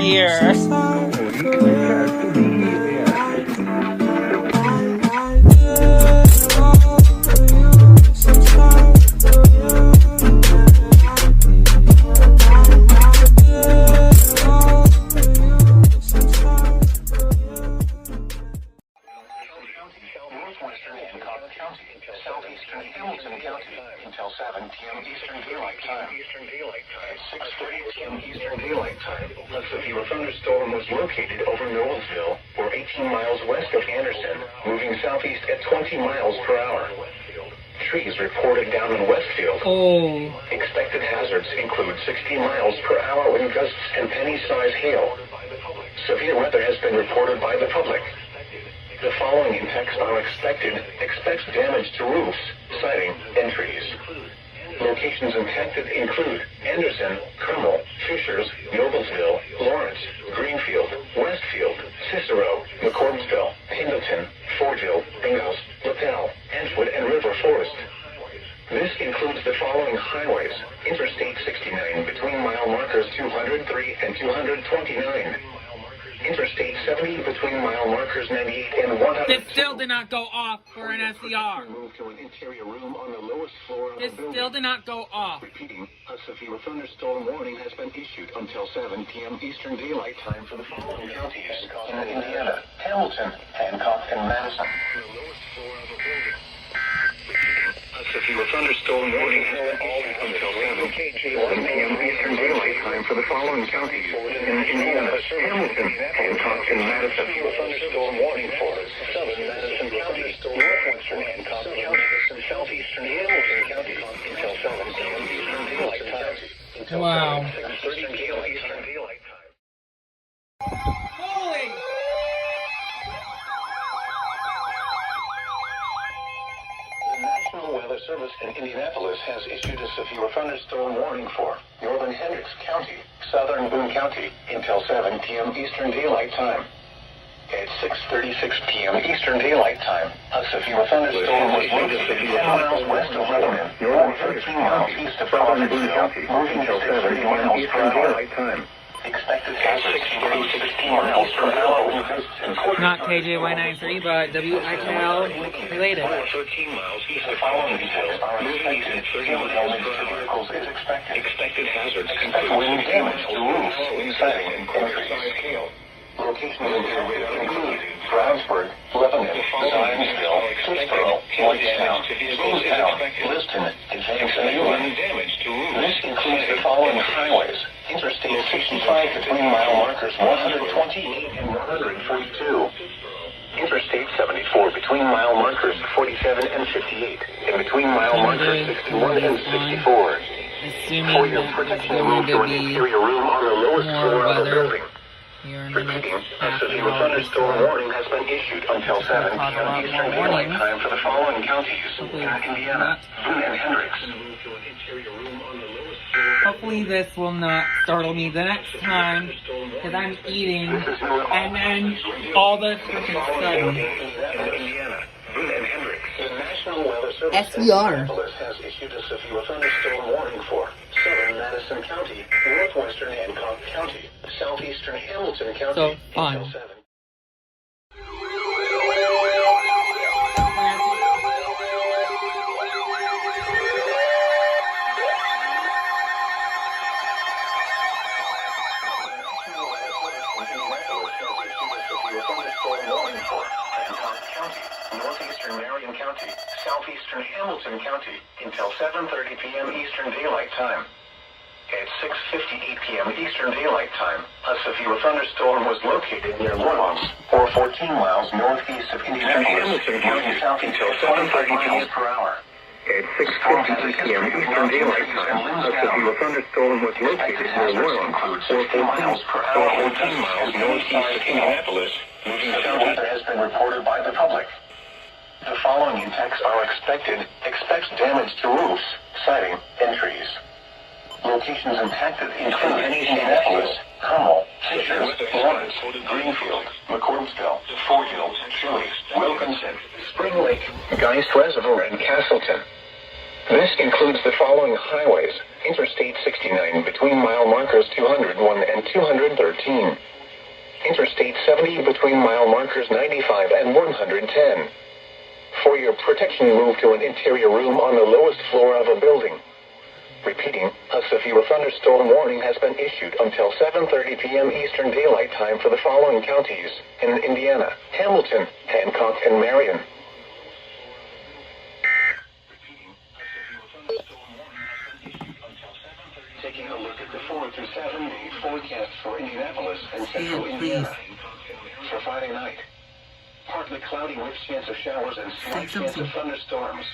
here. Southeastern Hamilton County until 7 p.m. Eastern Daylight Time. At 6:30 p.m. Eastern Daylight Time, a severe thunderstorm was located over Noblesville, or 18 miles west of Anderson, moving southeast at 20 miles per hour. Trees reported down in Westfield. Expected hazards include 60 miles per hour wind gusts and penny-size hail. Severe weather has been reported by the public. The following impacts are expected. Expect damage to roofs, siding, and trees. Locations impacted include Anderson, Kermel, Fishers, Noblesville, Lawrence, Greenfield, Westfield, Cicero, McCordsville, Pendleton, Fortville, Ingalls, Lapel, Antwood, and River Forest. This includes the following highways: Interstate 69 between mile markers 203 and 229. Interstate 70 between mile markers 98 and 100. This still did not go off for an SCR. Move to an interior room on the lowest floor of This the building. still did not go off. Repeating, a severe thunderstorm warning has been issued until 7 p.m. Eastern Daylight Time for the following counties in Indiana: Hamilton, Hancock, and Madison. On the lowest floor of the building. A severe thunderstorm warning has been issued until 7 p.m. Eastern Daylight Time for the following counties in Indiana: Hamilton, Hancock, and Madison. A severe thunderstorm warning for southern Madison County, northwestern Hancock County, southeastern Hamilton County until 7 p.m. Eastern Daylight Time. Wow. Eastern Daylight Time. Holy! The National Weather Service in Indianapolis has issued a severe thunderstorm warning for northern Hendricks County, southern Boone County until 7 p.m. Eastern Daylight Time. At 6:36 p.m. Eastern Daylight Time, a severe thunderstorm was located 10 miles west of Lebanon, or 13 miles east of Provinceville, moving at 6:30 miles per hour. Expected hazards include 16 miles per hour wind gusts and Not KJY93, but WIKL related. 13 miles east of following details are expected. Hail damage to vehicles is expected. Expected hazards expect wind damage to roofs, siding, and trees. Locations include Brownsburg, Lebanon, Zionsville, Cicero, Whitestown, Jamestown, Liston, Advance, and damage to roofs. This includes the following highways: Interstate 65 between mile markers 128 and 142. Interstate 74 between mile markers 47 and 58, and between mile markers 61 and 64. For your protection, move to an interior room on the lowest floor of the building. Repeating, a severe thunderstorm warning has been issued until 7 p.m. Eastern Daylight Time for the following counties in Indiana: Boone and Hendricks. Hopefully this will not startle me the next time, because I'm eating, and then all this freaking sudden. Indiana, Boone and Hendricks. The National Weather Service SVR has issued a severe thunderstorm warning for southern Madison County, northwestern Hancock County, southeastern Hamilton County So fun. until 7. Northeastern Marion County, southeastern Hamilton County until 7:30 p.m. Eastern Daylight Time. At 6:58 p.m. Eastern Daylight Time, a severe thunderstorm was located near Lawrence, or 14 miles northeast of Indianapolis, moving south until 7:30 miles per hour. At 6:58 p.m. Eastern Daylight Time, a severe thunderstorm was located near Lawrence, or 14 miles per hour, 14 miles northeast of Indianapolis, moving south. Weather has been reported by the public. The following impacts are expected. Expect damage to roofs, siding, and trees. Locations impacted include Indianapolis, Kermel, Fishers, Lawrence, Greenfield, McCordsville, Fortville, Chile, Wilkinson, Spring Lake, Geist Reservoir, and Castleton. This includes the following highways: Interstate 69 between mile markers 201 and 213. Interstate 70 between mile markers 95 and 110. For your protection, move to an interior room on the lowest floor of a building. Repeating, a severe thunderstorm warning has been issued until 7:30 p.m. Eastern Daylight Time for the following counties in Indiana: Hamilton, Hancock, and Marion. Taking a look at the 4 through 7 day forecast for Indianapolis and central Indiana. For Friday night, partly cloudy with chance of showers and slight chance of thunderstorms.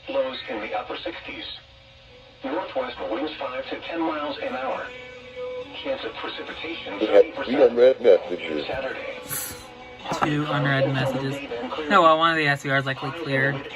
Lows in the upper 60s. Northwest winds 5 to 10 miles an hour. Chance of precipitation 30%. Unread messages. Saturday. 2 unread messages. No, well, one of the SVRs likely cleared.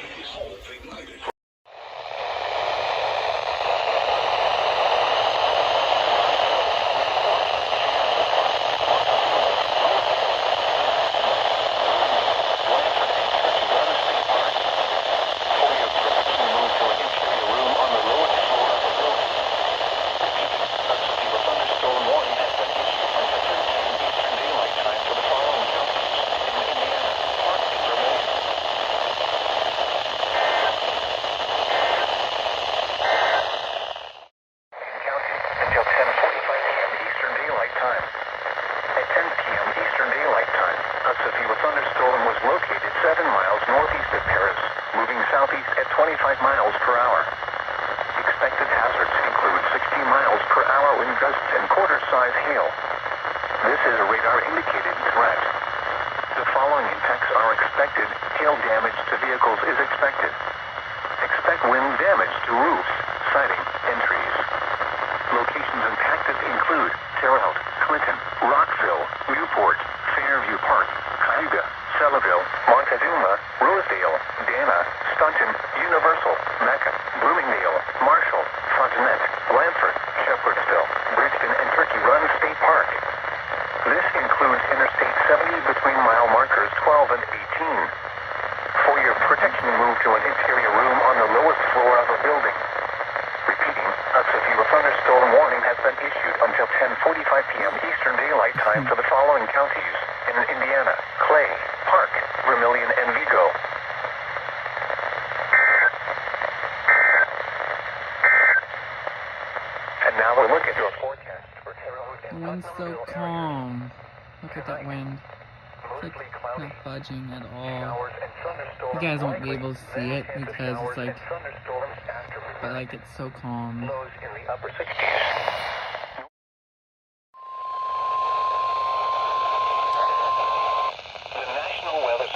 The wind's so calm. Look at that wind. It's like not budging at all. You guys won't be able to see it because it's like, but like it's so calm.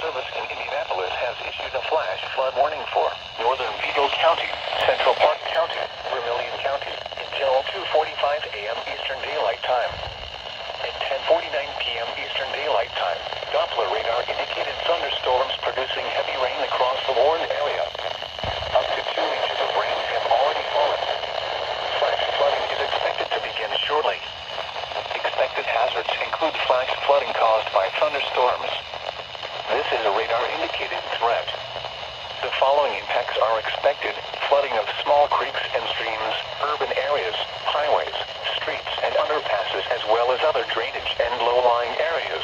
In Indianapolis has issued a flash flood warning for northern Vigo County, Central Park County, Vermilion County until 2:45 a.m. Eastern Daylight Time. At 10:49 p.m. Eastern Daylight Time, Doppler radar indicated thunderstorms producing heavy rain across the warned area. Up to 2 inches of rain have already fallen. Flash flooding is expected to begin shortly. Expected hazards include flash flooding caused by thunderstorms. This is a radar-indicated threat. The following impacts are expected: flooding of small creeks and streams, urban areas, highways, streets, and underpasses, as well as other drainage and low-lying areas.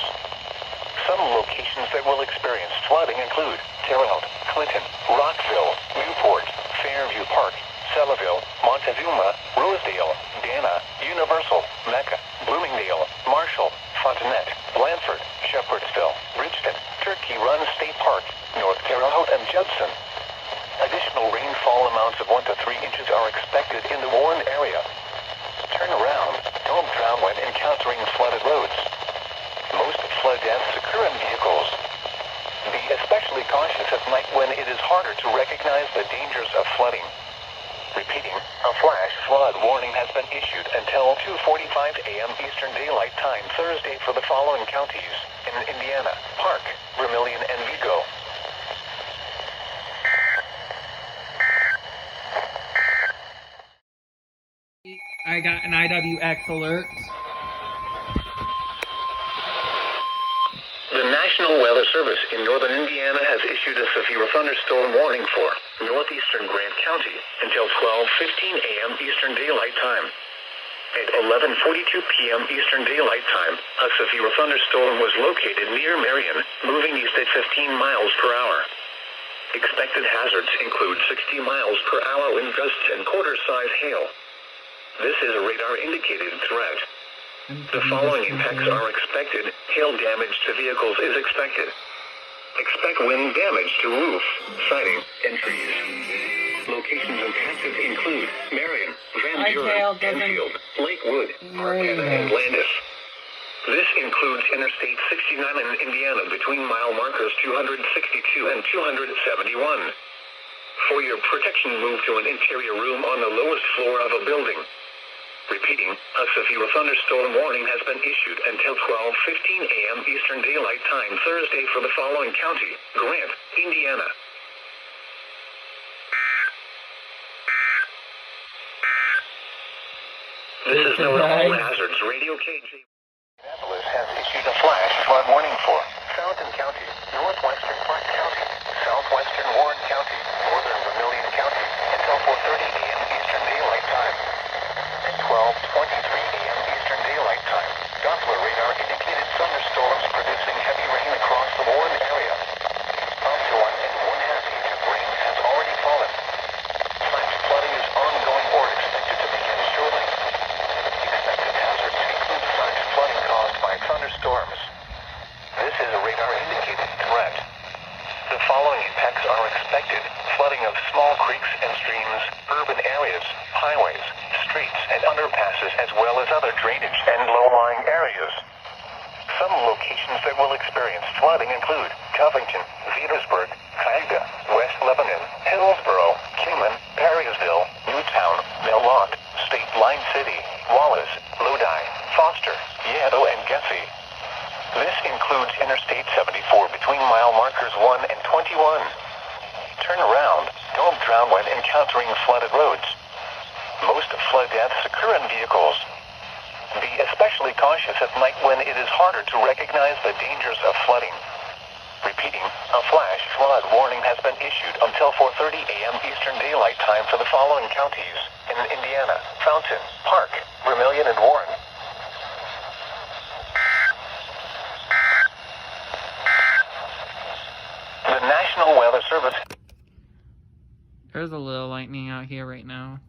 Some locations that will experience flooding include Terre Haute, Clinton, Rockville, Newport, Fairview Park, Selleville, Montezuma, Rosedale, Dana, Universal, Mecca, Bloomingdale, Marshall, Fontenette, Blandford, Shepherdsville, Bridgeton, Turkey Run State Park, North Terre Haute, and Judson. Additional rainfall amounts of 1 to 3 inches are expected in the warned area. Turn around, don't drown when encountering flooded roads. Most flood deaths occur in vehicles. Be especially cautious at night when it is harder to recognize the dangers of flooding. Repeating, a flash flood warning has been issued until 2:45 a.m. Eastern Daylight Time Thursday for the following counties in Indiana: Park, Vermilion, and Vigo. I got an IWX alert. The National National Weather Service in northern Indiana has issued a severe thunderstorm warning for northeastern Grant County until 12:15 a.m. Eastern Daylight Time. At 11:42 p.m. Eastern Daylight Time, a severe thunderstorm was located near Marion, moving east at 15 miles per hour. Expected hazards include 60 miles per hour wind gusts and quarter-size hail. This is a radar-indicated threat. The following impacts are expected. Hail damage to vehicles is expected. Expect wind damage to roof, siding, and trees. Locations and passage include Marion, Van Buren, Enfield, Lakewood, Arcata, and Landis. This includes Interstate 69 in Indiana between mile markers 262 and 271. For your protection, move to an interior room on the lowest floor of a building. Repeating, a severe thunderstorm warning has been issued until 12:15 a.m. Eastern Daylight Time Thursday for the following county: Grant, Indiana. This is NOAA All Hazards Radio KJ. Annapolis has issued a flash flood warning for Fountain County, northwestern Park County, southwestern Warren County, northern Vermilion County, until 4:30 a.m. Eastern Daylight Time. At 12:23 a.m. Eastern Daylight Time, Doppler radar indicated thunderstorms producing heavy rain across the Warren area. Up to 1.5 inches of rain has already fallen. Flash flooding is ongoing or expected to begin shortly. Expected hazards include flash flooding caused by thunderstorms. This is a radar-indicated threat. The following impacts are expected: flooding of small creeks and streams, urban areas, highways, streets, and underpasses, as well as other drainage and low-lying areas. Some locations that will experience flooding include Covington, Vetersburg, Cayuga, West Lebanon, Hillsboro, Kingman, Perrysville, Newtown, Milwaukee, State Line City, Wallace, Lodi, Foster, Yaddo, and Gessie. This includes Interstate 74 between mile markers 1 and 21. Turn around. Don't drown when encountering flooded roads. Most flood deaths occur in vehicles. Be especially cautious at night when it is harder to recognize the dangers of flooding. Repeating, a flash flood warning has been issued until 4:30 a.m. Eastern Daylight Time for the following counties in Indiana: Fountain, Park, Vermilion, and Warren. The National Weather Service. There's a little lightning out here right now.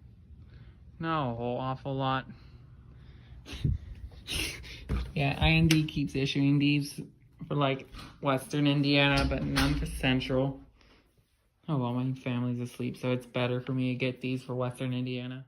No, a whole awful lot. Yeah, IND keeps issuing these for like Western Indiana, but none for Central. Oh well, my family's asleep, so it's better for me to get these for Western Indiana.